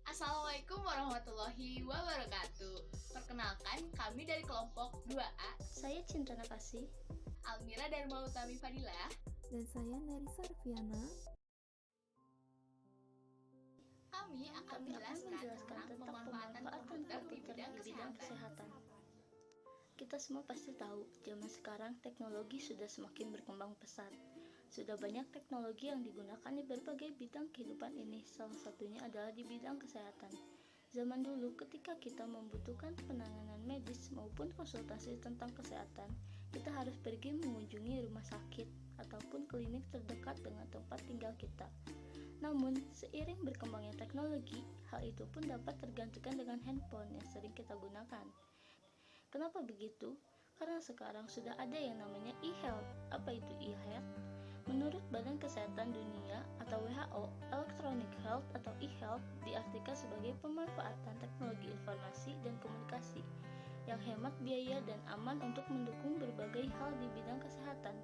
Assalamualaikum warahmatullahi wabarakatuh. Perkenalkan, kami dari kelompok 2A, Saya Cinta Nakasi. Almira Dharma Utami Fadilah. Dan saya Nerissa Arfiana. Kami akan menjelaskan tentang pemanfaatan komputer di bidang kesehatan. Kita semua pasti tahu, zaman sekarang teknologi sudah semakin berkembang pesat. Sudah banyak teknologi yang digunakan di berbagai bidang kehidupan ini, salah satunya adalah di bidang kesehatan. Zaman dulu, ketika kita membutuhkan penanganan medis maupun konsultasi tentang kesehatan, kita harus pergi mengunjungi rumah sakit ataupun klinik terdekat dengan tempat tinggal kita. Namun, seiring berkembangnya teknologi, hal itu pun dapat tergantikan dengan handphone yang sering kita gunakan. Kenapa begitu? Karena sekarang sudah ada yang namanya e-health. Apa itu e-health? Menurut Badan Kesehatan Dunia atau WHO, electronic health atau e-health diartikan sebagai pemanfaatan teknologi informasi dan komunikasi yang hemat biaya dan aman untuk mendukung berbagai hal di bidang kesehatan.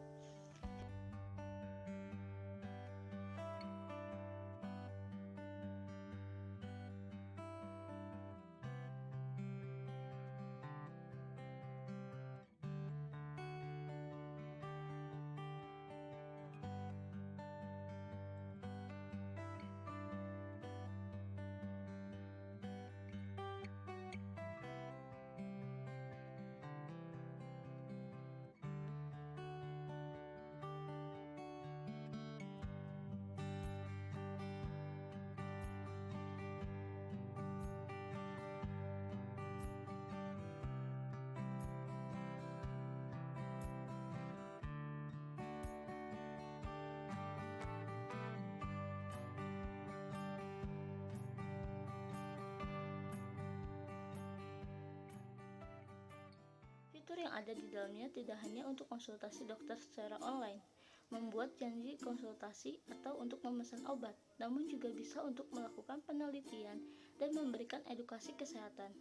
Fitur yang ada di dalamnya tidak hanya untuk konsultasi dokter secara online, membuat janji konsultasi, atau untuk memesan obat, namun juga bisa untuk melakukan penelitian dan memberikan edukasi kesehatan.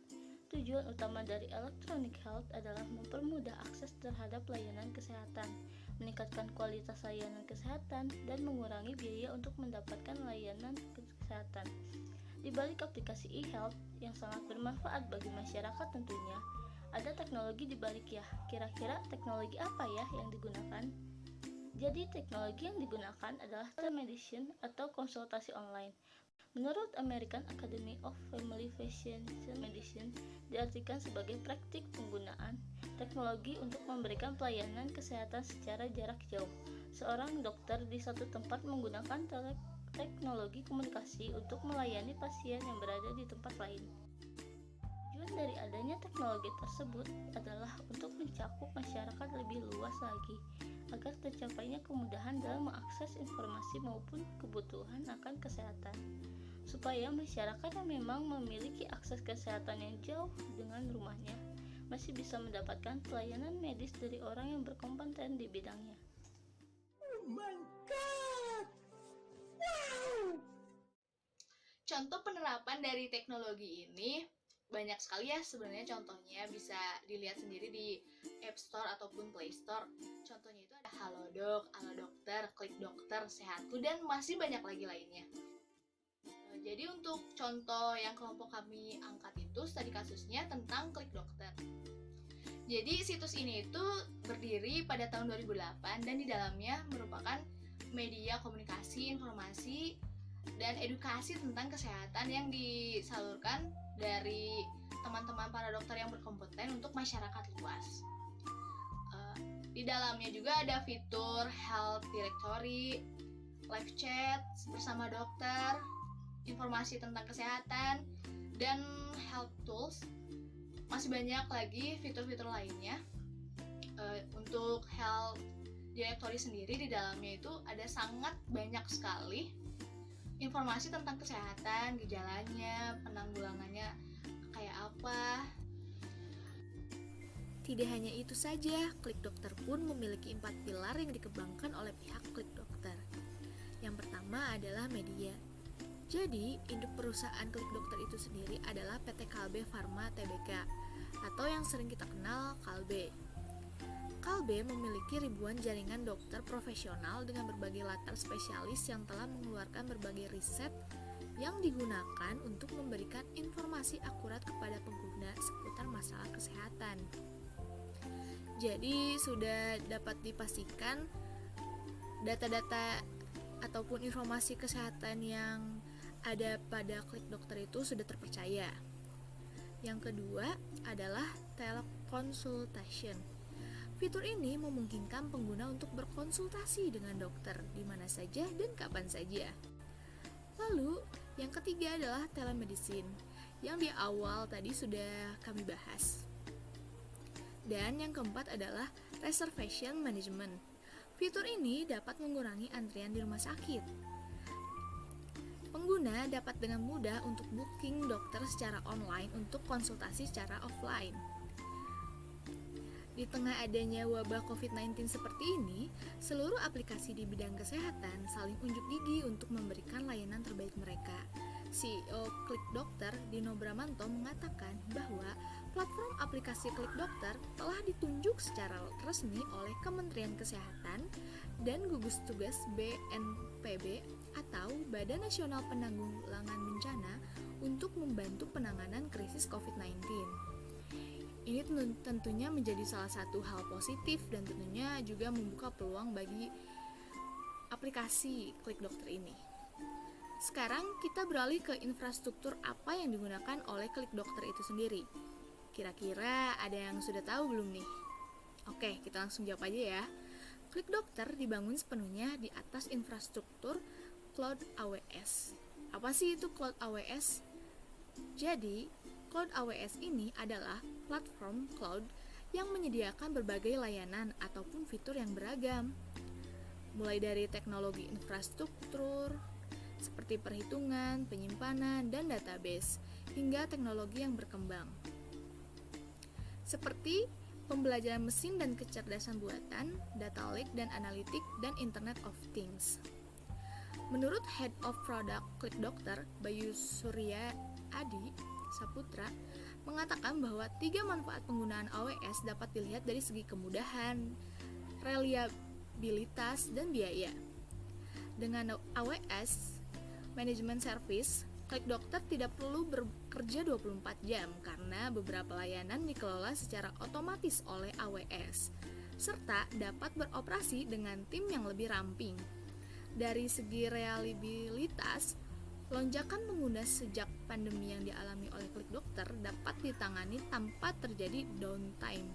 Tujuan utama dari electronic health adalah mempermudah akses terhadap layanan kesehatan, meningkatkan kualitas layanan kesehatan, dan mengurangi biaya untuk mendapatkan layanan kesehatan. Di balik aplikasi e-health yang sangat bermanfaat bagi masyarakat tentunya, ada teknologi di balik ya. Kira-kira teknologi apa ya yang digunakan? Jadi teknologi yang digunakan adalah telemedicine atau konsultasi online. Menurut American Academy of Family Physician Medicine, diartikan sebagai praktik penggunaan teknologi untuk memberikan pelayanan kesehatan secara jarak jauh. Seorang dokter di satu tempat menggunakan teknologi komunikasi untuk melayani pasien yang berada di tempat lain. Tujuan dari adanya teknologi tersebut adalah untuk mencakup masyarakat lebih luas lagi, agar tercapainya kemudahan dalam mengakses informasi maupun kebutuhan akan kesehatan, supaya masyarakat yang memang memiliki akses kesehatan yang jauh dengan rumahnya masih bisa mendapatkan pelayanan medis dari orang yang berkompeten di bidangnya. Oh my God! Wow! Contoh penerapan dari teknologi ini banyak sekali ya sebenarnya. Contohnya bisa dilihat sendiri di App Store ataupun Play Store. Contohnya itu ada Halodoc, Alodokter, Klik Dokter, Sehatku, dan masih banyak lagi lainnya. Jadi untuk contoh yang kelompok kami angkat itu studi kasusnya tentang Klik Dokter. Jadi situs ini itu berdiri pada tahun 2008 dan di dalamnya merupakan media komunikasi, informasi, dan edukasi tentang kesehatan yang disalurkan dari teman-teman para dokter yang berkompeten untuk masyarakat luas. Di dalamnya juga ada fitur health directory, live chat bersama dokter, informasi tentang kesehatan, dan health tools. Masih banyak lagi fitur-fitur lainnya. Untuk health directory sendiri di dalamnya itu ada sangat banyak sekali informasi tentang kesehatan, gejalanya, penanggulangannya kayak apa. Tidak hanya itu saja, Klik Dokter pun memiliki 4 pilar yang dikembangkan oleh pihak Klik Dokter. Yang pertama adalah media. Jadi, induk perusahaan Klik Dokter itu sendiri adalah PT Kalbe Pharma Tbk, atau yang sering kita kenal Kalbe. Kalbe memiliki ribuan jaringan dokter profesional dengan berbagai latar spesialis yang telah mengeluarkan berbagai riset yang digunakan untuk memberikan informasi akurat kepada pengguna seputar masalah kesehatan. Jadi sudah dapat dipastikan data-data ataupun informasi kesehatan yang ada pada Klik Dokter itu sudah terpercaya. Yang kedua adalah teleconsultation. Fitur ini memungkinkan pengguna untuk berkonsultasi dengan dokter di mana saja dan kapan saja. Lalu, yang ketiga adalah telemedicine, yang di awal tadi sudah kami bahas. Dan yang keempat adalah reservation management. Fitur ini dapat mengurangi antrian di rumah sakit. Pengguna dapat dengan mudah untuk booking dokter secara online untuk konsultasi secara offline. Di tengah adanya wabah COVID-19 seperti ini, seluruh aplikasi di bidang kesehatan saling unjuk gigi untuk memberikan layanan terbaik mereka. CEO Klik Dokter, Dino Bramanto, mengatakan bahwa platform aplikasi Klik Dokter telah ditunjuk secara resmi oleh Kementerian Kesehatan dan gugus tugas BNPB atau Badan Nasional Penanggulangan Bencana untuk membantu penanganan krisis COVID-19. Ini tentunya menjadi salah satu hal positif dan tentunya juga membuka peluang bagi aplikasi Klik Dokter ini. Sekarang kita beralih ke infrastruktur apa yang digunakan oleh Klik Dokter itu sendiri. Kira-kira ada yang sudah tahu belum nih? Oke, kita langsung jawab aja ya. Klik Dokter dibangun sepenuhnya di atas infrastruktur Cloud AWS. Apa sih itu Cloud AWS? Jadi, Cloud AWS ini adalah platform cloud yang menyediakan berbagai layanan ataupun fitur yang beragam. Mulai dari teknologi infrastruktur, seperti perhitungan, penyimpanan, dan database, hingga teknologi yang berkembang. Seperti pembelajaran mesin dan kecerdasan buatan, data lake dan analitik, dan Internet of Things. Menurut Head of Product Klik Dokter, Bayu Surya Adi Saputra, mengatakan bahwa 3 manfaat penggunaan AWS dapat dilihat dari segi kemudahan, reliabilitas, dan biaya. Dengan AWS Management Service, Klik Dokter tidak perlu bekerja 24 jam karena beberapa layanan dikelola secara otomatis oleh AWS, serta dapat beroperasi dengan tim yang lebih ramping. Dari segi reliabilitas, lonjakan pengguna sejak pandemi yang dialami oleh Klik Dokter dapat ditangani tanpa terjadi downtime.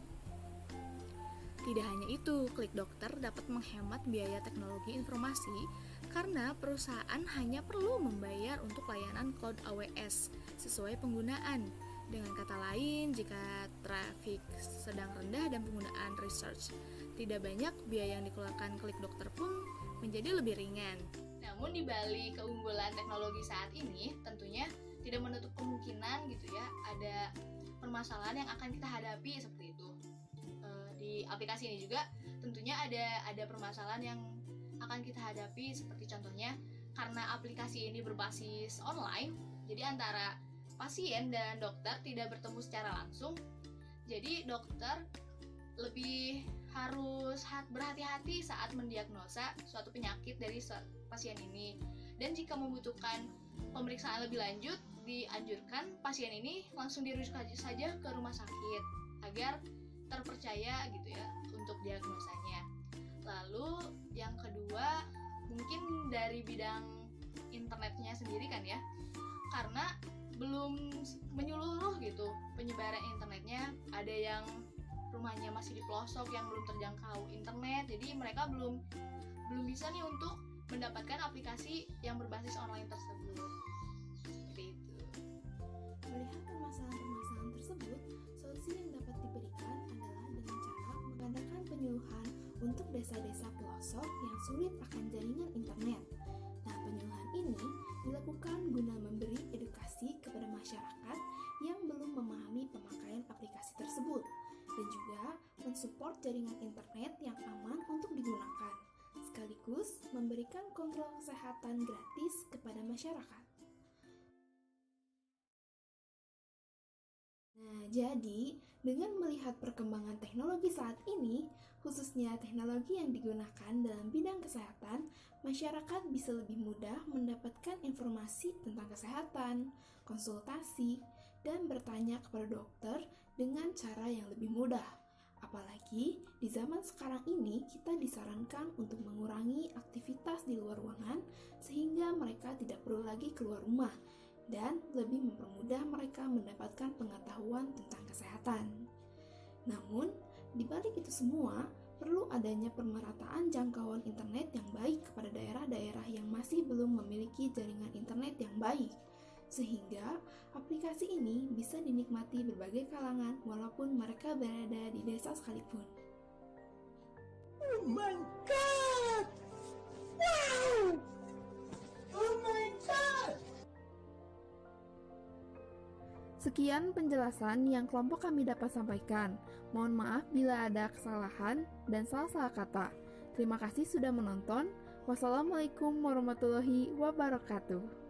Tidak hanya itu, Klik Dokter dapat menghemat biaya teknologi informasi karena perusahaan hanya perlu membayar untuk layanan Cloud AWS sesuai penggunaan. Dengan kata lain, jika traffic sedang rendah dan penggunaan research tidak banyak, biaya yang dikeluarkan Klik Dokter pun menjadi lebih ringan. Namun di balik keunggulan teknologi saat ini, tentunya tidak menutup kemungkinan gitu ya, ada permasalahan yang akan kita hadapi seperti itu. Di aplikasi ini juga tentunya ada permasalahan yang akan kita hadapi, seperti contohnya karena aplikasi ini berbasis online, jadi antara pasien dan dokter tidak bertemu secara langsung. Jadi dokter lebih harus berhati-hati saat mendiagnosa suatu penyakit dari pasien ini. Dan jika membutuhkan pemeriksaan lebih lanjut, dianjurkan pasien ini langsung dirujuk saja ke rumah sakit agar terpercaya gitu ya untuk diagnosanya. Lalu yang kedua, mungkin dari bidang internetnya sendiri kan ya, karena belum menyeluruh gitu penyebaran internetnya. Ada yang rumahnya masih di pelosok yang belum terjangkau internet, jadi mereka belum bisa nih untuk mendapatkan aplikasi yang berbasis online tersebut. Seperti itu. Melihat permasalahan-permasalahan tersebut, solusi yang dapat diberikan adalah dengan cara mengadakan penyuluhan untuk desa-desa pelosok yang sulit akan jaringan internet. Nah, penyuluhan ini dilakukan guna memberi edukasi kepada masyarakat yang belum memahami pemakaian aplikasi tersebut dan juga mensupport jaringan internet yang aman untuk digunakan, sekaligus memberikan kontrol kesehatan gratis kepada masyarakat. Nah, jadi dengan melihat perkembangan teknologi saat ini, khususnya teknologi yang digunakan dalam bidang kesehatan, masyarakat bisa lebih mudah mendapatkan informasi tentang kesehatan, konsultasi, dan bertanya kepada dokter dengan cara yang lebih mudah. Apalagi di zaman sekarang ini kita disarankan untuk mengurangi aktivitas di luar ruangan sehingga mereka tidak perlu lagi keluar rumah dan lebih mempermudah mereka mendapatkan pengetahuan tentang kesehatan. Namun, di balik itu semua, perlu adanya pemerataan jangkauan internet yang baik kepada daerah-daerah yang masih belum memiliki jaringan internet yang baik, sehingga aplikasi ini bisa dinikmati berbagai kalangan walaupun mereka berada di desa sekalipun. Oh my god! Wow! Oh my god! Sekian penjelasan yang kelompok kami dapat sampaikan. Mohon maaf bila ada kesalahan dan salah-salah kata. Terima kasih sudah menonton. Wassalamualaikum warahmatullahi wabarakatuh.